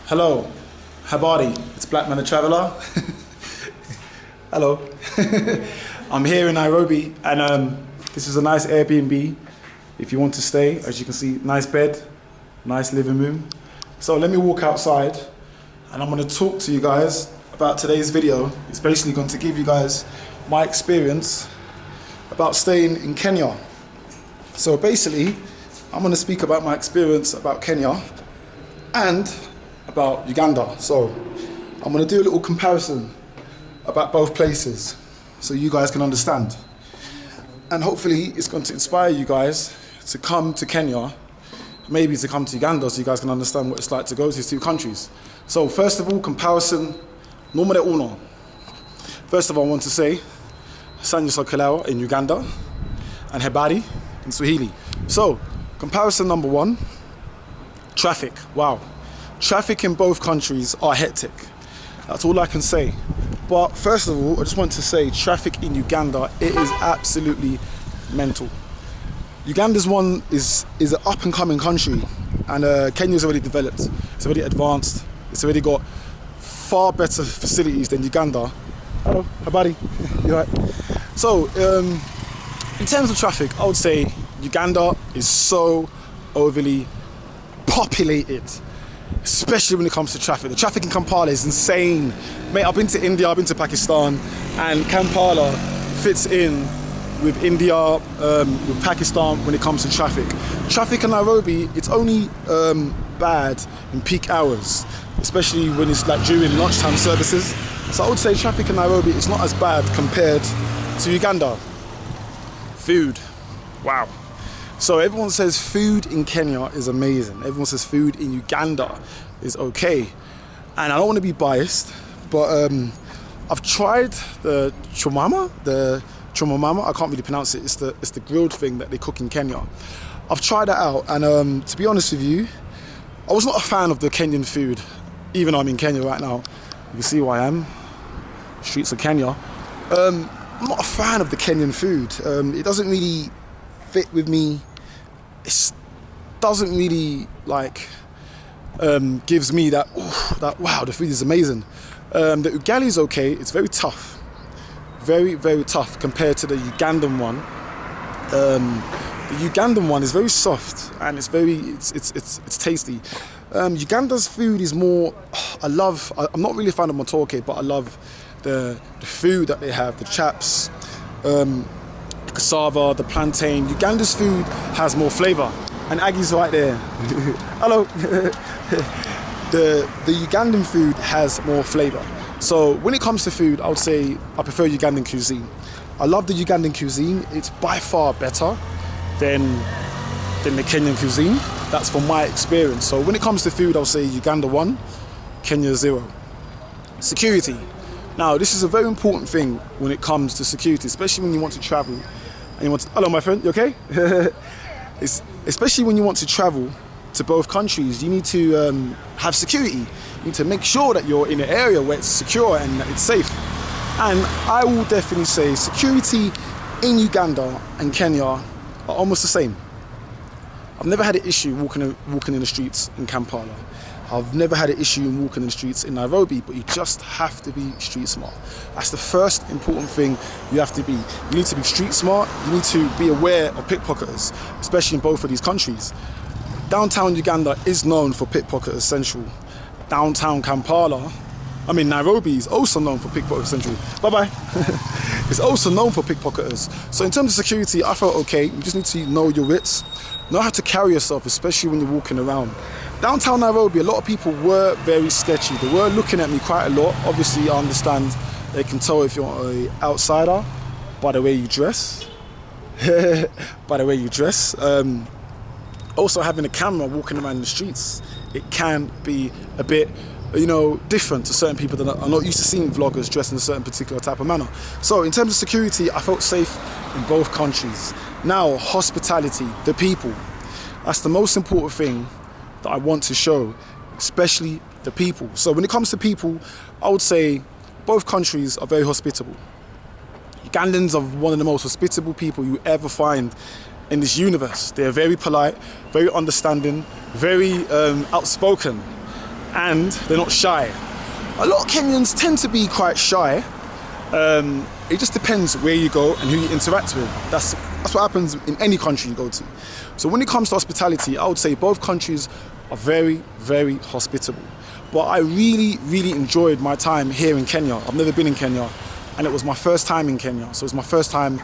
Hello, habari, it's Blackman the Traveller. Hello. I'm here in Nairobi and this is a nice Airbnb if you want to stay. As you can see, nice bed, nice living room. So let me walk outside and I'm going to talk to you guys about today's video. It's basically going to give you guys my experience about staying in Kenya. So basically, I'm going to speak about my experience about Kenya and about Uganda. So I'm going to do a little comparison about both places so you guys can understand. And hopefully it's going to inspire you guys to come to Kenya, maybe to come to Uganda so you guys can understand what it's like to go to these two countries. So first of all, comparison, numero uno. First of all, I want to say, Sanyo Sokolao in Uganda and Hebari in Swahili. So, comparison number one, traffic. Wow. Traffic in both countries are hectic. That's all I can say. But first of all, I just want to say traffic in Uganda, it is absolutely mental. Uganda's one is an up and coming country and Kenya's already developed. It's already advanced. It's already got far better facilities than Uganda. Hello, hi buddy. You alright? So, in terms of traffic, I would say Uganda is so overly populated, especially when it comes to traffic. The traffic in Kampala is insane. Mate, I've been to India, I've been to Pakistan, and Kampala fits in with India, with Pakistan when it comes to traffic. Traffic in Nairobi, it's only bad in peak hours, especially when it's like during lunchtime services. So I would say traffic in Nairobi is not as bad compared to Uganda. Food, wow. So everyone says food in Kenya is amazing. Everyone says food in Uganda is okay. And I don't want to be biased, but I've tried the chumamama, I can't really pronounce it. It's the grilled thing that they cook in Kenya. I've tried that out and to be honest with you, I was not a fan of the Kenyan food, even though I'm in Kenya right now. You can see where I am, streets of Kenya. I'm not a fan of the Kenyan food. It doesn't really fit with me. It doesn't really like gives me that wow, the food is amazing. The ugali is okay. It's very tough, very tough compared to the Ugandan one. The Ugandan one is very soft and it's tasty. Uganda's food is more. I'm not really a fan of matoke, but I love the food that they have, the chaps, the cassava, the plantain. Uganda's food has more flavour. And Aggy's right there. Hello. The Ugandan food has more flavour. So when it comes to food, I would say I prefer Ugandan cuisine. I love the Ugandan cuisine. It's by far better than the Kenyan cuisine. That's from my experience. So when it comes to food, I'll say Uganda 1, Kenya 0. Security. Now, this is a very important thing when it comes to security, especially when you want to travel. And you want to, hello, my friend, you okay? Especially when you want to travel to both countries, you need to have security. You need to make sure that you're in an area where it's secure and that it's safe. And I will definitely say security in Uganda and Kenya are almost the same. I've never had an issue walking in the streets in Kampala. I've never had an issue in walking in the streets in Nairobi, but you just have to be street smart. That's the first important thing you have to be. You need to be street smart, you need to be aware of pickpocketers, especially in both of these countries. Downtown Uganda is known for pickpocketers central. Downtown Nairobi is also known for pickpocketers central. Bye-bye. It's also known for pickpocketers. So in terms of security, I felt okay. You just need to know your wits, know how to carry yourself, especially when you're walking around. Downtown Nairobi, a lot of people were very sketchy. They were looking at me quite a lot. Obviously, I understand they can tell if you're an outsider by the way you dress. Also, having a camera walking around the streets, it can be a bit, different to certain people that are not used to seeing vloggers dressed in a certain particular type of manner. So, in terms of security, I felt safe in both countries. Now, hospitality, the people. That's the most important thing that I want to show, especially the people. So when it comes to people, I would say both countries are very hospitable. Ugandans are one of the most hospitable people you ever find in this universe. They're very polite, very understanding, very outspoken. and they're not shy. A lot of Kenyans tend to be quite shy. It just depends where you go and who you interact with. That's what happens in any country you go to. So when it comes to hospitality, I would say both countries are very, very hospitable. But I really, really enjoyed my time here in Kenya. I've never been in Kenya, and it was my first time in Kenya. So it was my first time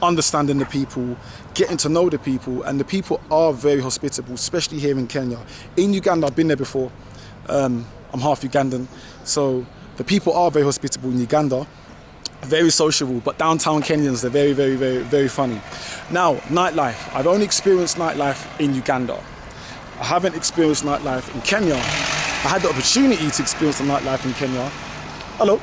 understanding the people, getting to know the people, and the people are very hospitable, especially here in Kenya. In Uganda, I've been there before. I'm half Ugandan, so the people are very hospitable in Uganda, very sociable, but downtown Kenyans, they're very, very, very, very funny. Now, nightlife. I've only experienced nightlife in Uganda. I haven't experienced nightlife in Kenya. I had the opportunity to experience the nightlife in Kenya. Hello.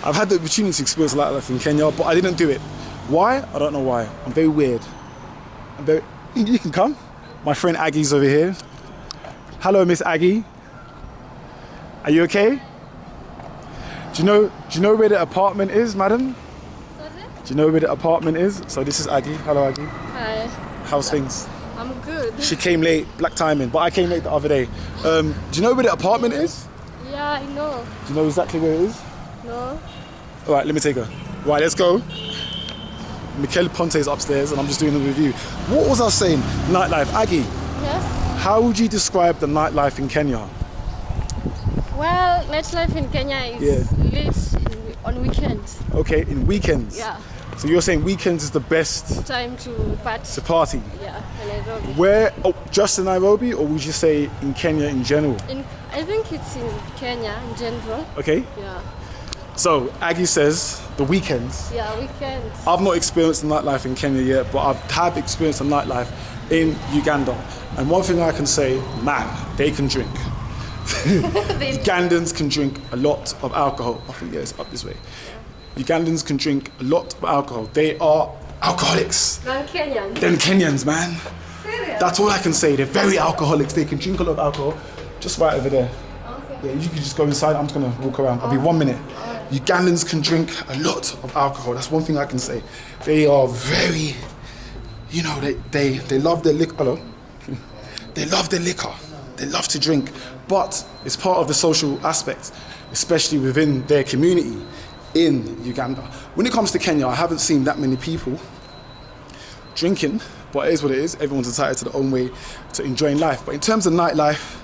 I've had the opportunity to experience nightlife in Kenya, but I didn't do it. Why? I don't know why. I'm very weird. You can come. My friend Aggy's over here. Hello, Miss Aggy. Are you okay? Do you know where the apartment is, madam? Sorry? Do you know where the apartment is? So this is Aggy. Hello, Aggy. Hi. How's things? I'm good. She came late, black timing, but I came late the other day. Do you know where the apartment is? Yeah, I know. Do you know exactly where it is? No. All right, let me take her. Right, let's go. Mikel Ponte is upstairs and I'm just doing a review. What was I saying? Nightlife. Aggy. Yes? How would you describe the nightlife in Kenya? Well, nightlife in Kenya is lit on weekends. Okay, in weekends? Yeah. So you're saying weekends is the best time to party. To party? Yeah, in Nairobi. Where, just in Nairobi, or would you say in Kenya in general? I think it's in Kenya in general. Okay. Yeah. So Aggy says the weekends. Yeah, weekends. I've not experienced the nightlife in Kenya yet, but I have experienced the nightlife in Uganda. And one thing I can say, man, they can drink. Ugandans can drink a lot of alcohol. I think it's up this way. Yeah. Ugandans can drink a lot of alcohol. They are alcoholics. Than Kenyans. Than Kenyans, man. Serious? That's all I can say. They're very alcoholics. They can drink a lot of alcohol. Just right over there. Okay. Yeah, you can just go inside. I'm just gonna walk around. I'll be 1 minute. Ugandans can drink a lot of alcohol. That's one thing I can say. They are very, you know, they love their liquor. Hello? They love their liquor. They love to drink, but it's part of the social aspect, especially within their community in Uganda. When it comes to Kenya, I haven't seen that many people drinking, but it is what it is. Everyone's entitled to their own way to enjoying life. But in terms of nightlife,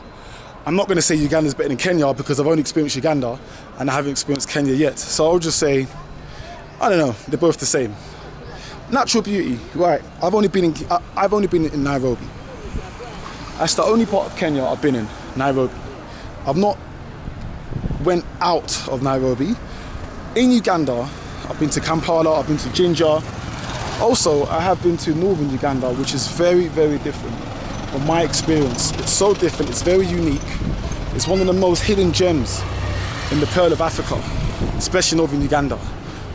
I'm not going to say Uganda's better than Kenya because I've only experienced Uganda and I haven't experienced Kenya yet. So I'll just say, I don't know, they're both the same. Natural beauty, right? I've only been in Nairobi. That's the only part of Kenya I've been in, Nairobi. I've not went out of Nairobi. In Uganda, I've been to Kampala, I've been to Jinja. Also, I have been to northern Uganda, which is very, very different from my experience. It's so different, it's very unique. It's one of the most hidden gems in the Pearl of Africa, especially northern Uganda.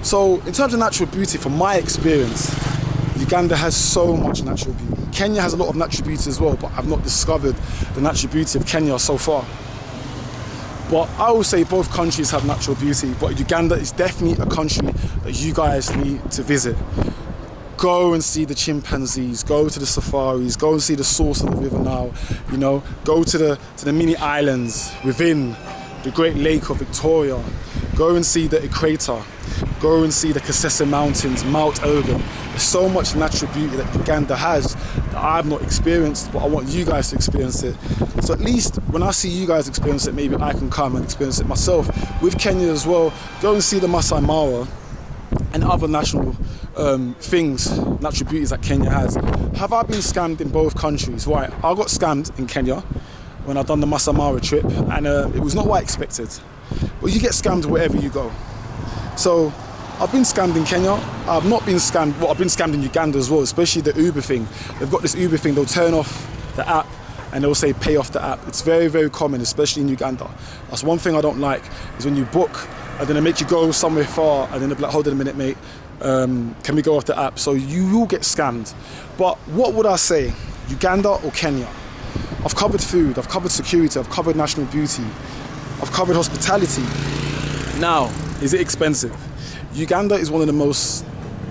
So, in terms of natural beauty, from my experience, Uganda has so much natural beauty. Kenya has a lot of natural beauty as well, but I've not discovered the natural beauty of Kenya so far. But I will say both countries have natural beauty, but Uganda is definitely a country that you guys need to visit. Go and see the chimpanzees, go to the safaris, go and see the source of the river Nile, you know, go to the mini islands within the Great Lake of Victoria, go and see the equator, go and see the Kasese Mountains, Mount Elgon. There's so much natural beauty that Uganda has that I've not experienced, but I want you guys to experience it. So at least when I see you guys experience it, maybe I can come and experience it myself. With Kenya as well, go and see the Masai Mara and other national things, natural beauties that Kenya has. Have I been scammed in both countries? Right, I got scammed in Kenya when I done the Masai Mara trip, and it was not what I expected. But you get scammed wherever you go. So I've been scammed in Kenya. I've not been scammed, well, I've been scammed in Uganda as well, especially the Uber thing. They've got this Uber thing, they'll turn off the app and they'll say pay off the app. It's very, very common, especially in Uganda. That's one thing I don't like, is when you book and then they make you go somewhere far and then they're like, hold on a minute, mate, can we go off the app? So you will get scammed. But what would I say, Uganda or Kenya? I've covered food, I've covered security, I've covered national beauty, I've covered hospitality. Now, is it expensive? Uganda is one of the most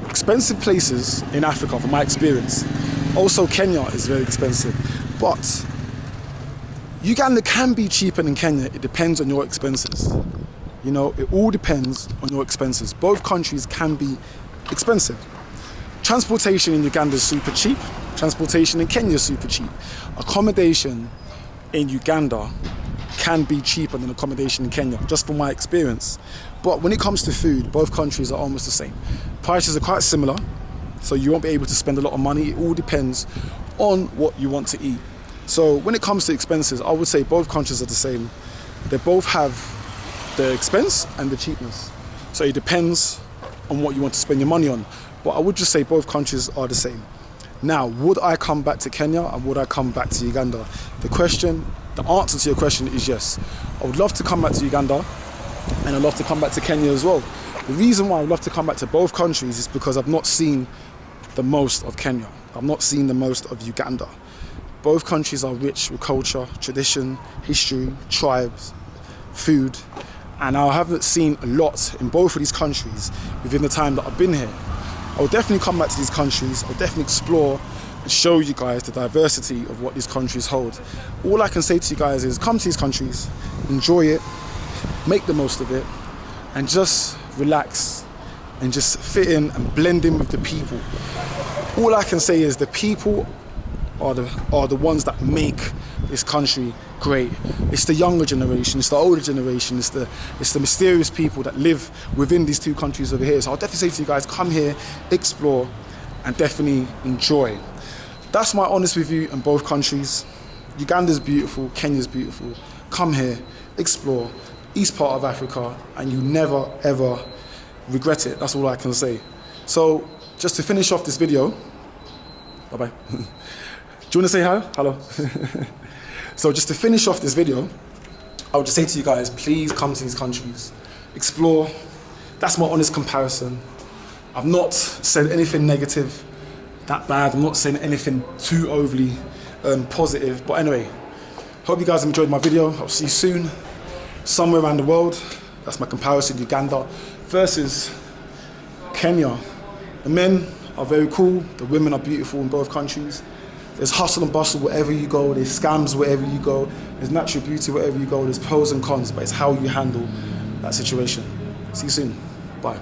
expensive places in Africa from my experience. Also, Kenya is very expensive. But Uganda can be cheaper than Kenya. It depends on your expenses. You know, it all depends on your expenses. Both countries can be expensive. Transportation in Uganda is super cheap. Transportation in Kenya is super cheap. Accommodation in Uganda can be cheaper than accommodation in Kenya, just from my experience. But when it comes to food, both countries are almost the same. Prices are quite similar, so you won't be able to spend a lot of money. It all depends on what you want to eat. So when it comes to expenses, I would say both countries are the same. They both have the expense and the cheapness. So it depends on what you want to spend your money on. But I would just say both countries are the same. Now, would I come back to Kenya and would I come back to Uganda? The answer to your question is yes. I would love to come back to Uganda and I'd love to come back to Kenya as well. The reason why I'd love to come back to both countries is because I've not seen the most of Kenya. I've not seen the most of Uganda. Both countries are rich with culture, tradition, history, tribes, food, and I haven't seen a lot in both of these countries within the time that I've been here. I will definitely come back to these countries. I'll definitely explore and show you guys the diversity of what these countries hold. All I can say to you guys is come to these countries, enjoy it, make the most of it, and just relax and just fit in and blend in with the people. All I can say is the people are the ones that make this country great. It's the younger generation, it's the older generation, it's the mysterious people that live within these two countries over here. So I'll definitely say to you guys, come here, explore, and definitely enjoy. That's my honest review on both countries. Uganda's beautiful, Kenya's beautiful. Come here, explore, east part of Africa, and you never ever regret it. That's all I can say. So just to finish off this video, bye-bye. Do you want to say hi? Hello. So just to finish off this video, I would just say to you guys, please come to these countries, explore. That's my honest comparison. I've not said anything negative, that bad. I'm not saying anything too overly positive. But anyway, hope you guys enjoyed my video. I'll see you soon, somewhere around the world. That's my comparison, Uganda versus Kenya. The men are very cool, the women are beautiful in both countries. There's hustle and bustle wherever you go, there's scams wherever you go, there's natural beauty wherever you go, there's pros and cons, but it's how you handle that situation. See you soon. Bye.